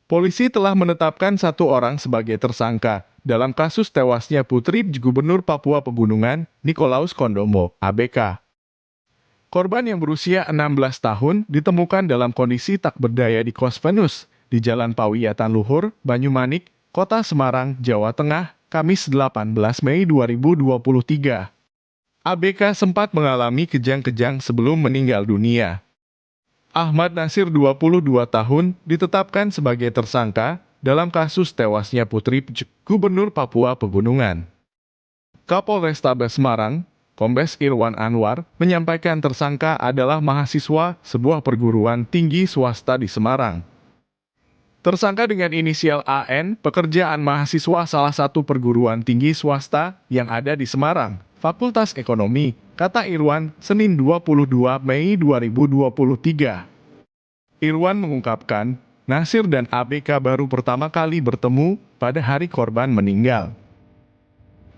Polisi telah menetapkan satu orang sebagai tersangka dalam kasus tewasnya Putri Gubernur Papua Pegunungan, Nikolaus Kondomo, ABK. Korban yang berusia 16 tahun ditemukan dalam kondisi tak berdaya di kos Venus, di Jalan Pawiyatan Luhur, Banyumanik, Kota Semarang, Jawa Tengah, Kamis 18 Mei 2023. ABK sempat mengalami kejang-kejang sebelum meninggal dunia. Ahmad Nasir 22 tahun ditetapkan sebagai tersangka dalam kasus tewasnya Putri Gubernur Papua Pegunungan. Kapolrestabes Semarang, Kombes Irwan Anwar, menyampaikan tersangka adalah mahasiswa sebuah perguruan tinggi swasta di Semarang. Tersangka dengan inisial AN, pekerjaan mahasiswa salah satu perguruan tinggi swasta yang ada di Semarang, Fakultas Ekonomi, kata Irwan, Senin 22 Mei 2023. Irwan mengungkapkan, Nasir dan ABK baru pertama kali bertemu pada hari korban meninggal.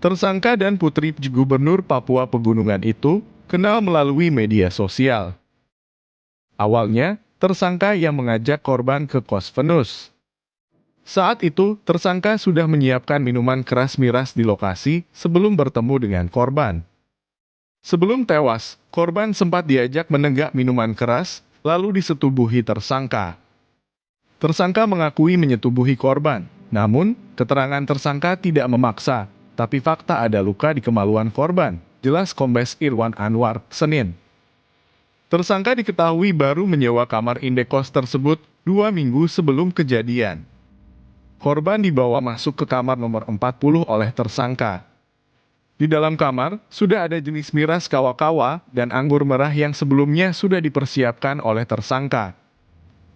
Tersangka dan Putri Gubernur Papua Pegunungan itu kenal melalui media sosial. Awalnya, tersangka yang mengajak korban ke kos Venus. Saat itu, tersangka sudah menyiapkan minuman keras miras di lokasi sebelum bertemu dengan korban. Sebelum tewas, korban sempat diajak menenggak minuman keras, lalu disetubuhi tersangka. Tersangka mengakui menyetubuhi korban, namun keterangan tersangka tidak memaksa, tapi fakta ada luka di kemaluan korban, jelas Kombes Irwan Anwar, Senin. Tersangka diketahui baru menyewa kamar indekos tersebut 2 minggu sebelum kejadian. Korban dibawa masuk ke kamar nomor 40 oleh tersangka. Di dalam kamar, sudah ada jenis miras kawa-kawa dan anggur merah yang sebelumnya sudah dipersiapkan oleh tersangka.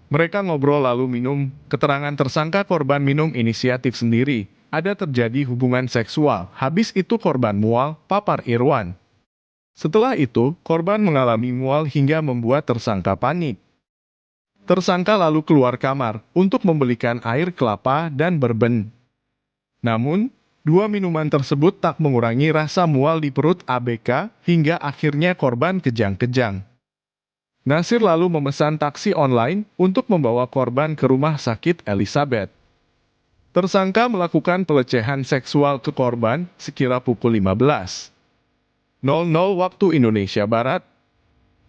Mereka ngobrol lalu minum, keterangan tersangka korban minum inisiatif sendiri, ada terjadi hubungan seksual, habis itu korban mual, papar Irwan. Setelah itu, korban mengalami mual hingga membuat tersangka panik. Tersangka lalu keluar kamar untuk membelikan air kelapa dan bourbon. Namun, 2 minuman tersebut tak mengurangi rasa mual di perut ABK hingga akhirnya korban kejang-kejang. Nasir lalu memesan taksi online untuk membawa korban ke rumah sakit Elizabeth. Tersangka melakukan pelecehan seksual ke korban sekira pukul 15.00 waktu Indonesia Barat.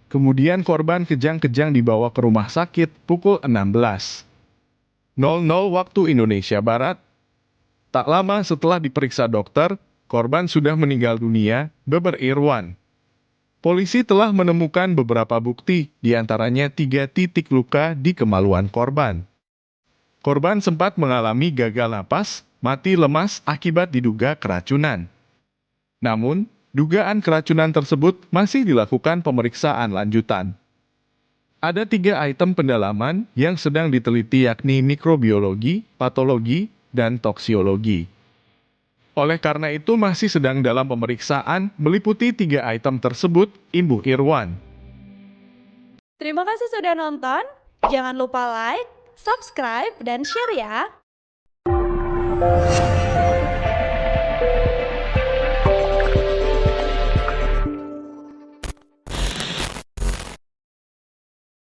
Kemudian korban kejang-kejang dibawa ke rumah sakit pukul 16.00 waktu Indonesia Barat. Tak lama setelah diperiksa dokter, korban sudah meninggal dunia, beber Irwan. Polisi telah menemukan beberapa bukti, diantaranya 3 titik luka di kemaluan korban. Korban sempat mengalami gagal napas, mati lemas akibat diduga keracunan. Namun, dugaan keracunan tersebut masih dilakukan pemeriksaan lanjutan. Ada 3 item pendalaman yang sedang diteliti yakni mikrobiologi, patologi, dan toksiologi. Oleh karena itu masih sedang dalam pemeriksaan meliputi 3 item tersebut, imbuh Irwan. Terima kasih sudah nonton. Jangan lupa like, subscribe, dan share ya.